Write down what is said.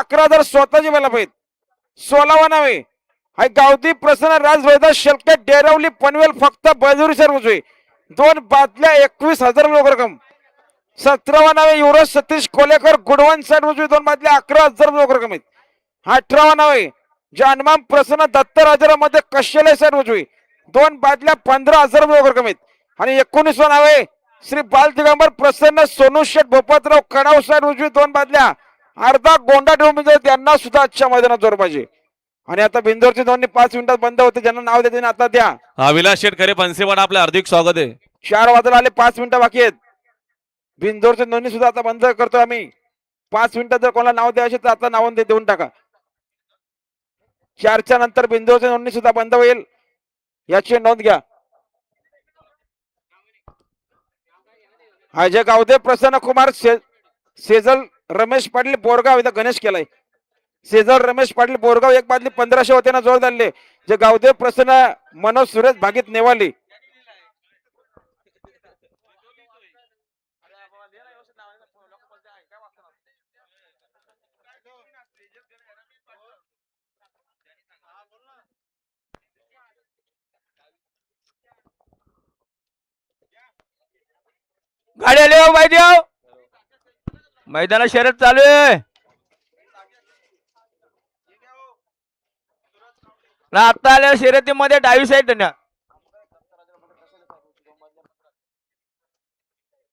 11,000 स्वतःची मला पाहिजे. 16वा नावे हाय गावठी प्रसन्न राजवैदा शेलके डेरवली पनवेल फक्त बळजुरी सर उजवे 2 बादल्या 21,000 लोक रक्कम. 17वा नावे युवराज सतीश कोलेकर गुडवन साइड उजवी 2 बादल्या 11,000 लोक रक्कम आहेत. 18वा नावे जानमाम प्रसन्न दत्तराजरा मध्ये कशेले साइड उजवी 2 बादल्या 15,000 लोक रक्कम आहेत. आणि 19वा नावे श्री बाल दिगंबर प्रसन्न सोनू शेठ भोपतराव कडाव साइड उजवी 2 बादल्या अर्धा गोंडा ठेवून त्यांना सुद्धा आजच्या मैदानात जोर पाहिजे. आणि आता बिंदोरची दोन्ही 5 मिनिटात बंद होते. ज्यांना नाव देते आता द्या. विलास शेठ खरे बनसेवाडा आपलं हार्दिक स्वागत आहे. 4 वाजता आले 5 मिनिटं बाकी आहेत. बिंदोरची नोंदणी सुद्धा आता बंद करतो आम्ही. 5 मिनिटात जर कोणाला नाव द्यायचे तर आता नाव देऊन टाका. 4च्या नंतर बिंदोरची नोंदणी सुद्धा बंद होईल याची नोंद घ्या. अजय गावदे प्रसन्न कुमार सेजल रमेश पाटील बोरगाव इथं गणेश केलाय. सेजल रमेश पाटील बोरगाव 1 बादली 1500 होते ना जोर धरले. जे गावदेव प्रसन्न मनोज सुरेश भागीत नेवाली गाडी आली हो बाईदेव. मैदानात शर्यत चालू आहे ना. आता आल्या शर्यतीमध्ये डावी साईड ना